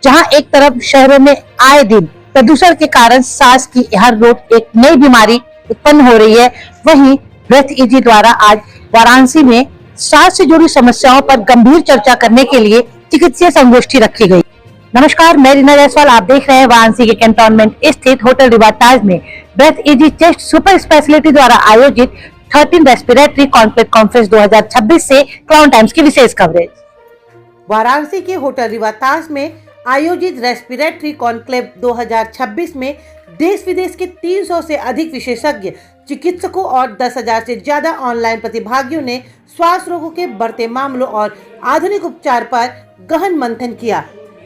जहां एक तरफ शहरों में आए दिन प्रदूषण के कारण सांस की हर रोज एक नई बीमारी उत्पन्न हो रही है, वहीं ब्रेथ इजी द्वारा आज वाराणसी में सांस से जुड़ी समस्याओं पर गंभीर चर्चा करने के लिए चिकित्सीय संगोष्ठी रखी गई। नमस्कार, मैं रीना जायसवाल, आप देख रहे हैं वाराणसी के कैंटोनमेंट स्थित होटल रिवाताज में Breathe Easy Chest Super Speciality द्वारा आयोजित 13 रेस्पिरेटरी कॉन्क्लेव कॉन्फ्रेंस 2026 से क्राउन टाइम्स की विशेष कवरेज। वाराणसी के होटल रिवाताज में आयोजित रेस्पिरेटरी कॉन्क्लेव 2026 में देश विदेश के 300 से अधिक विशेषज्ञ चिकित्सकों और 10,000 से ज्यादा ऑनलाइन प्रतिभागियों ने श्वास रोगों के बढ़ते मामलों और आधुनिक उपचार पर गहन मंथन किया।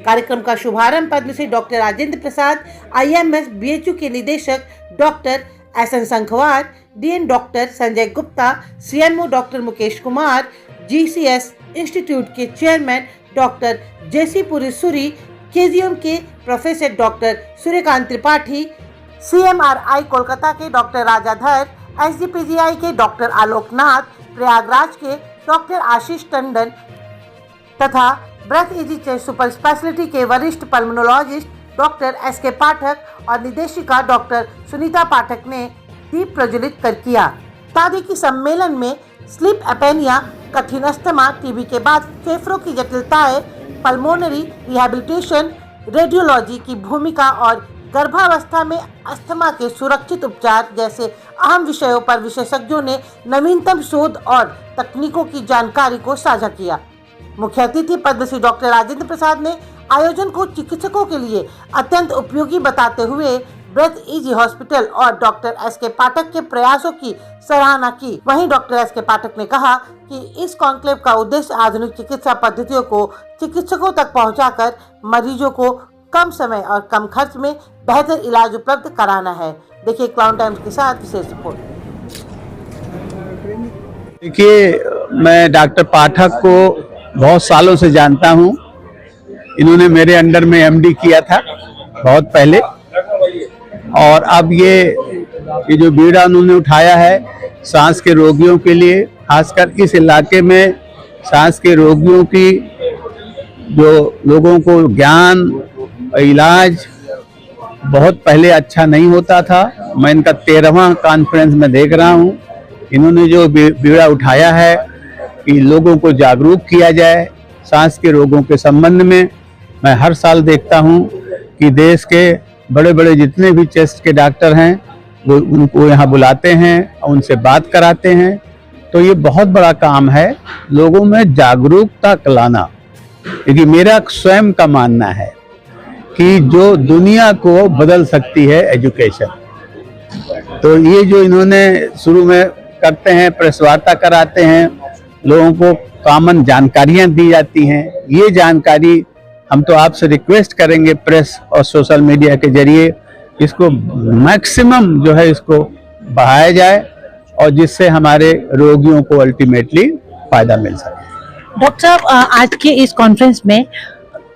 कार्यक्रम का शुभारंभ Padmashri doctor Rajendra Prasad, IMS BHU के निदेशक doctor SN Sankhwar, DN doctor Sanjay Gupta, CMO doctor Mukesh Kumar, GCS institute के चेयरमैन डॉक्टर JC पुरीसुरी, KGM के professor doctor Suryakant Tripathi, CMRI Kolkata के डॉक्टर राजाधर, SGPGI के डॉक्टर आलोकनाथ, प्रयागराज के डॉक्टर आशीष टंडन तथा Breathe Easy Chest Super Speciality के वरिष्ठ पल्मोनोलॉजिस्ट डॉक्टर SK पाठक और निदेशिका डॉक्टर सुनीता पाठक ने दीप प्रज्वलित कर किया। तादी की सम्मेलन में स्लीप एपेनिया, कठिन अस्थमा, टीबी के बाद फेफड़ों की जटिलताएं, पल्मोनरी रिहैबिलिटेशन, रेडियोलॉजी की भूमिका और गर्भावस्था में अस्थमा के सुरक्षित उपचार जैसे अहम विषयों पर विशेषज्ञों ने नवीनतम शोध और तकनीकों की जानकारी को साझा किया। मुख्य अतिथि पद्मश्री डॉक्टर राजेंद्र प्रसाद ने आयोजन को चिकित्सकों के लिए अत्यंत उपयोगी बताते हुए ब्रेथ इजी हॉस्पिटल और डॉक्टर SK पाठक के प्रयासों की सराहना की। वहीं डॉक्टर SK पाठक ने कहा कि इस कॉन्क्लेव का उद्देश्य आधुनिक चिकित्सा पद्धतियों को चिकित्सकों तक पहुंचाकर मरीजों को कम समय और कम खर्च में बेहतर इलाज उपलब्ध कराना है। देखिए क्राउन टाइम्स के साथ विशेष रिपोर्ट। देखिए, मैं डॉक्टर पाठक को बहुत सालों से जानता हूं। इन्होंने मेरे अंडर में MD किया था बहुत पहले, और अब ये जो बीड़ा उन्होंने उठाया है सांस के रोगियों के लिए, खासकर इस इलाके में सांस के रोगियों की जो लोगों को ज्ञान इलाज बहुत पहले अच्छा नहीं होता था। मैं इनका 13वां कॉन्फ्रेंस में देख रहा हूं। इन्होंने जो बीड़ा उठाया है कि लोगों को जागरूक किया जाए सांस के रोगों के संबंध में। मैं हर साल देखता हूं कि देश के बड़े बड़े जितने भी चेस्ट के डॉक्टर हैं वो उनको यहाँ बुलाते हैं और उनसे बात कराते हैं। तो ये बहुत बड़ा काम है लोगों में जागरूकता लाना, क्योंकि मेरा स्वयं का मानना है कि जो दुनिया को बदल सकती है एजुकेशन। तो ये जो इन्होंने शुरू में करते हैं, प्रेस वार्ता कराते हैं, लोगों को कॉमन जानकारियां दी जाती हैं। ये जानकारी हम तो आपसे रिक्वेस्ट करेंगे प्रेस और सोशल मीडिया के जरिए इसको मैक्सिमम जो है इसको बढ़ाया जाए और जिससे हमारे रोगियों को अल्टीमेटली फायदा मिल सके। डॉक्टर साहब, आज के इस कॉन्फ्रेंस में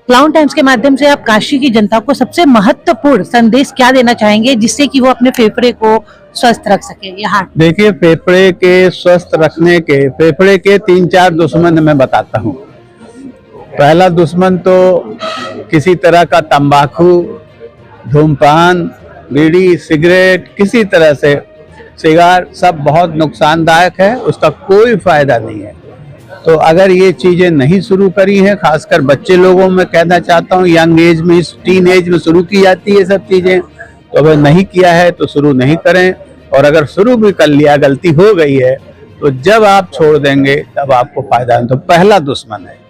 क्राउन टाइम्स के माध्यम से आप काशी की जनता को सबसे महत्वपूर्ण संदेश क्या देना चाहेंगे जिससे कि वो अपने फेफड़े को स्वस्थ रख सके या हार्ट? देखिए, फेफड़े के स्वस्थ रखने के फेफड़े के 3-4 दुश्मन मैं बताता हूँ। पहला दुश्मन तो किसी तरह का तंबाकू, धूमपान, बीड़ी, सिगरेट, किसी तरह से सिगार, सब बहुत नुकसानदायक है, उसका कोई फायदा नहीं है। तो अगर ये चीजें नहीं शुरू करी हैं, खासकर बच्चे लोगों में कहना चाहता हूँ, यंग एज में, टीन एज में शुरू की जाती है सब चीजें, तो अगर नहीं किया है तो शुरू नहीं करें, और अगर शुरू भी कर लिया, गलती हो गई है, तो जब आप छोड़ देंगे तब आपको फायदा है। तो पहला दुश्मन है।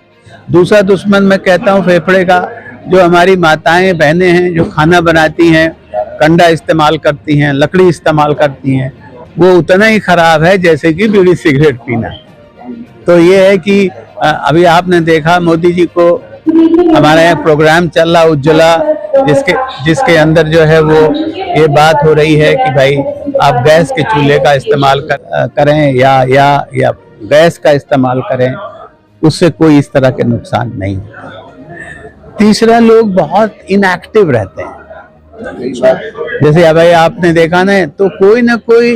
दूसरा दुश्मन मैं कहता हूँ फेफड़े का, जो हमारी माताएं बहनें हैं जो खाना बनाती हैं, कंडा इस्तेमाल करती हैं, लकड़ी इस्तेमाल करती हैं, वो उतना ही खराब है जैसे कि बीड़ी सिगरेट पीना। तो ये है कि अभी आपने देखा मोदी जी को, हमारे यहाँ प्रोग्राम चल रहा उज्ज्वला, जिसके अंदर जो है वो ये बात हो रही है कि भाई आप गैस के चूल्हे का इस्तेमाल करें या गैस का इस्तेमाल करें, उससे कोई इस तरह के नुकसान नहीं होता। तीसरा, लोग बहुत इनएक्टिव रहते हैं। जैसे अभी आपने देखा ना, तो कोई ना कोई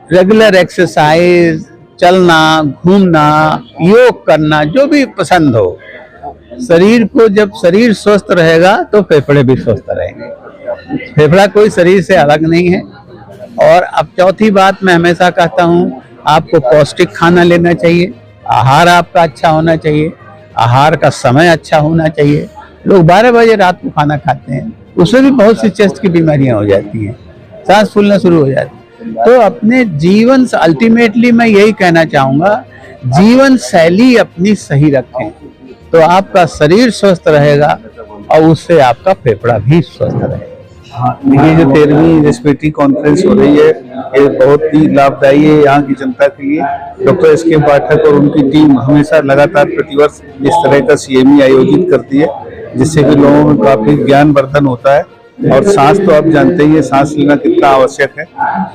रेगुलर एक्सरसाइज, चलना, घूमना, योग करना, जो भी पसंद हो, शरीर को, जब शरीर स्वस्थ रहेगा तो फेफड़े भी स्वस्थ रहेंगे। फेफड़ा कोई शरीर से अलग नहीं है। और अब चौथी बात मैं हमेशा कहता हूँ, आपको पौष्टिक खाना लेना चाहिए, आहार आपका अच्छा होना चाहिए, आहार का समय अच्छा होना चाहिए। लोग 12 बजे रात को खाना खाते हैं, उसमें भी बहुत सी चेस्ट की बीमारियां हो जाती हैं, सांस फूलना शुरू हो जाती है। तो अपने जीवन से अल्टीमेटली मैं यही कहना चाहूँगा, जीवन शैली अपनी सही रखें तो आपका शरीर स्वस्थ रहेगा और उससे आपका फेफड़ा भी स्वस्थ रहेगा। हाँ, ये जो 13वीं रेस्पिरेटरी कॉन्फ्रेंस हो रही है, ये बहुत ही लाभदायी है यहाँ की जनता के लिए। डॉक्टर एस के पाठक और उनकी टीम हमेशा लगातार प्रतिवर्ष इस तरह का CME आयोजित करती है, जिससे कि लोगों में काफी ज्ञानवर्धन होता है। और सांस तो आप जानते ही है, सांस लेना कितना आवश्यक है।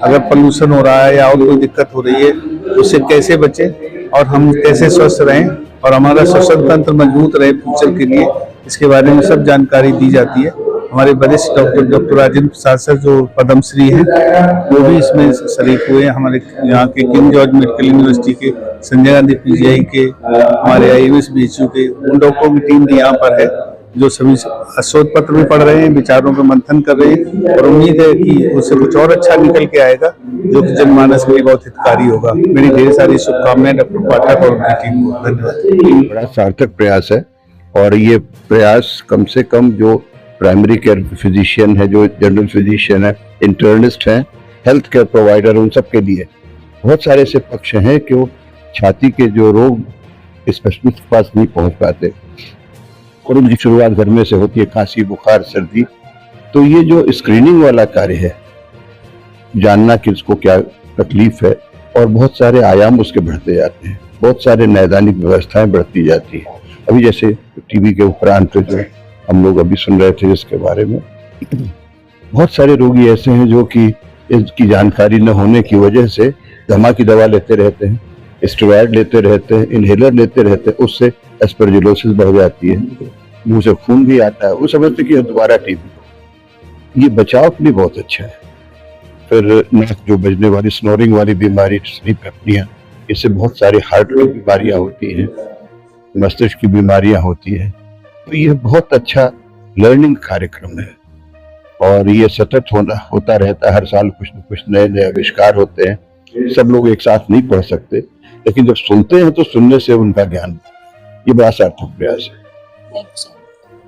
अगर पोल्यूशन हो रहा है या और कोई दिक्कत हो रही है, उससे कैसे बचें और हम कैसे स्वस्थ रहें और हमारा श्वसन तंत्र मजबूत रहे फ्यूचर के लिए, इसके बारे में सब जानकारी दी जाती है। हमारे वरिष्ठ डॉक्टर राजेंद्र प्रसाद सर जो पद्मश्री हैं, वो भी इसमें शरीक हुए हैं। हमारे यहाँ के किंग जॉर्ज मेडिकल यूनिवर्सिटी के, संजय गांधी PGI के, हमारे IMS BHU के, उन डॉक्टरों की टीम भी यहाँ पर है, जो सभी शोध पत्र भी पढ़ रहे हैं, विचारों पर मंथन कर रहे हैं। और उम्मीद है कि उससे कुछ और अच्छा निकल के आएगा, जो कि जनमानस के लिए बहुत हितकारी होगा। मेरी ढेर सारी शुभकामनाएं डॉक्टर पाठक और उनकी टीम को। धन्यवाद। बड़ा सार्थक प्रयास है और ये प्रयास कम से कम जो प्राइमरी केयर फिजिशियन है, जो जनरल फिजिशियन है, इंटर्निस्ट हैं, हेल्थ केयर प्रोवाइडर, उन सब के लिए बहुत सारे ऐसे पक्ष हैं कि वो छाती के जो रोग स्पेशलिस्ट के पास नहीं पहुंच पाते और उनकी शुरुआत घर में से होती है, खांसी, बुखार, सर्दी। तो ये जो स्क्रीनिंग वाला कार्य है, जानना कि इसको क्या तकलीफ है, और बहुत सारे आयाम उसके बढ़ते जाते हैं, बहुत सारे नैदानिक व्यवस्थाएं बढ़ती जाती है। अभी जैसे टीबी के उपरांत जो हम लोग अभी सुन रहे थे, जिसके बारे में बहुत सारे रोगी ऐसे हैं जो कि इसकी जानकारी न होने की वजह से दमा की दवा लेते रहते हैं, स्टेरॉयड लेते रहते हैं, इनहेलर लेते रहते हैं, उससे एस्परजिलोसिस बढ़ जाती है, मुंह से खून भी आता है, वो समझते कि दोबारा टीबी। ये बचाव के लिए बहुत अच्छा है। फिर नाक जो बजने वाली, स्नोरिंग वाली बीमारी, स्लीप एपनिया, इससे बहुत सारी हार्ट की बीमारियां होती हैं, मस्तिष्क की बीमारियां होती है। तो ये बहुत अच्छा लर्निंग कार्यक्रम है और ये सतत होता रहता है। हर साल कुछ न कुछ नए नए आविष्कार होते हैं। सब लोग एक साथ नहीं पढ़ सकते, लेकिन जब सुनते हैं तो सुनने से उनका ज्ञान, ये बड़ा सार्थक प्रयास है।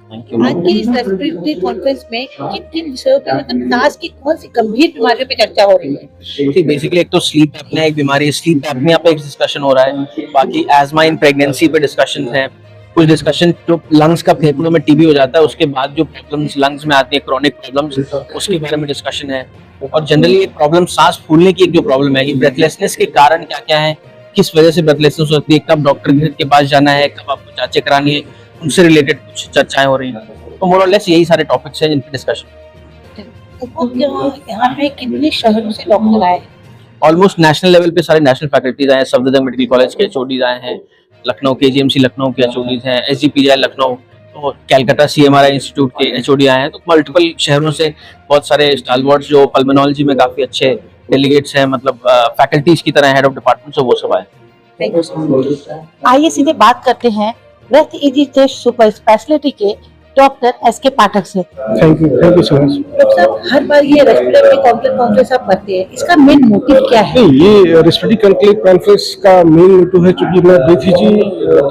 आज की इस रेस्पिरेटरी कॉन्फ्रेंस में किन किन विषयों पे, मतलब सांस की कौन सी गंभीर बीमारियों पे चर्चा हो रही है? बेसिकली एक तो स्लीप एपनिया एक बीमारी है, स्लीप एपनिया पे एक डिस्कशन हो रहा है। बाकी एस्मा इन प्रेगनेंसी पे डिस्कशन है। कुछ डिस्कशन जो लंग्स का, फेफड़ों में टीबी हो जाता है उसके बाद जो प्रॉब्लम्स लंग्स में आती है, क्रॉनिक प्रॉब्लम्स, उसके बारे में डिस्कशन है। और जनरली एक प्रॉब्लम सांस फूलने की एक जो प्रॉब्लम है, ब्रेथलेसनेस के कारण क्या क्या है, किस वजह से ब्रेथलेसनेस होती है, कब डॉक्टर के पास जाना है, कब आपको जांचें करानी है, उनसे रिलेटेड कुछ चर्चाएं हो रही हैं। तो मोर और लेस यही सारे टॉपिक्स हैं जिन पे डिस्कशन। यहाँ पे कितने शहरों से डॉक्टर आए? ऑलमोस्ट नेशनल लेवल पे सारे नेशनल फैकल्टीज आए हैं। सफदरजंग मेडिकल कॉलेज के HODs आए हैं, लखनऊ KGMC लखनऊ के HODs हैं, SGPGI लखनऊ, तो कैलकाटा CMRI इंस्टीट्यूट के HOD आए हैं। तो मल्टीपल शहरों से बहुत सारे स्टालवर्ड्स जो पल्मोनोलॉजी में काफी अच्छे डेलीगेट्स हैं, मतलब फैकल्टीज की तरह, हेड ऑफ डिपार्टमेंट, वो सब आए। आइए सीधे बात करते हैं Breathe Easy Chest Super Speciality के डॉक्टर SK पाठक से। Thank you so much. Doctor साहब, हर बार ये रेस्पिरेटरी कॉन्फ्रेंस आप करते हैं, इसका मेन मोटिव क्या है? ये रेस्पिरेटरी कॉन्क्लेव कॉन्फ्रेंस का मेन मोटिव है, क्योंकि मैं ब्रेथ इजी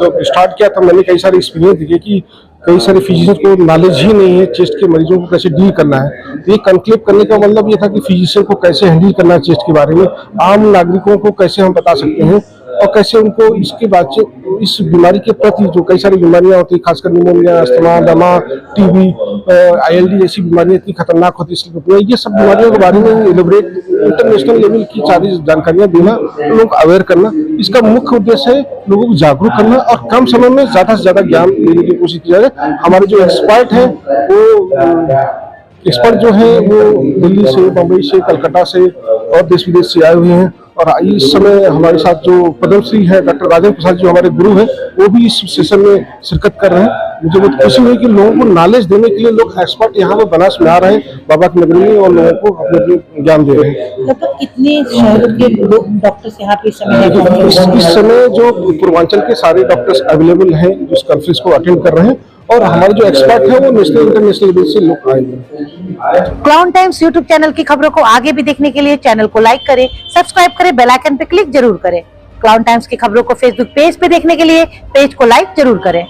जब स्टार्ट किया था, मैंने कई सारे एक्सपीरियंस दिखे कि कई सारे फिजिशियन को नॉलेज ही नहीं है चेस्ट के मरीजों को कैसे डील करना है। तो ये कॉन्क्लेव करने का मतलब ये था कि फिजिशियन को कैसे हैंडल करना है चेस्ट के बारे में, आम नागरिकों को कैसे हम बता सकते हैं और कैसे उनको इसके बाद से इस बीमारी के प्रति, जो कई सारी बीमारियां होती है, खासकर निमोनिया, अस्थमा, दमा, टीबी, ILD जैसी बीमारियां इतनी खतरनाक होती है, ये सब बीमारियों के बारे में इलेबोरेट इंटरनेशनल लेवल की सारी जानकारियां देना, लोगों को अवेयर करना। इसका मुख्य उद्देश्य है लोगों को जागरूक करना और कम समय में ज्यादा से ज्यादा ज्ञान देने की कोशिश की जाए। हमारे जो एक्सपर्ट हैं, वो एक्सपर्ट जो है वो दिल्ली से, बम्बई से, कलकत्ता से और देश विदेश से आए हुए हैं। और इस समय हमारे साथ जो पद्मश्री है डॉक्टर राजेंद्र प्रसाद, जो हमारे गुरु हैं, वो भी इस सेशन में शिरकत कर रहे हैं। मुझे बहुत खुशी हुई कि लोगों को नॉलेज देने के लिए लोग एक्सपर्ट यहाँ पे बनारस में आ रहे हैं बाबा की नगरी में और लोगों को अपने अपने ज्ञान दे रहे हैं। लगभग कितने शहरों के डॉक्टर्स यहाँ पे इस समय इस समय जो पूर्वांचल के सारे डॉक्टर्स अवेलेबल हैं जो इस कॉन्फ्रेंस को अटेंड कर रहे हैं और हमारे जो एक्सपर्ट हैं वो नेशनल इंटरनेशनल लेवल से लोग आए। क्लाउन टाइम्स यूट्यूब चैनल की खबरों को आगे भी देखने के लिए चैनल को लाइक करें, सब्सक्राइब करें, बेल आइकन पे क्लिक जरूर करें। क्लाउन टाइम्स की खबरों को फेसबुक पेज पे देखने के लिए पेज को लाइक जरूर करें।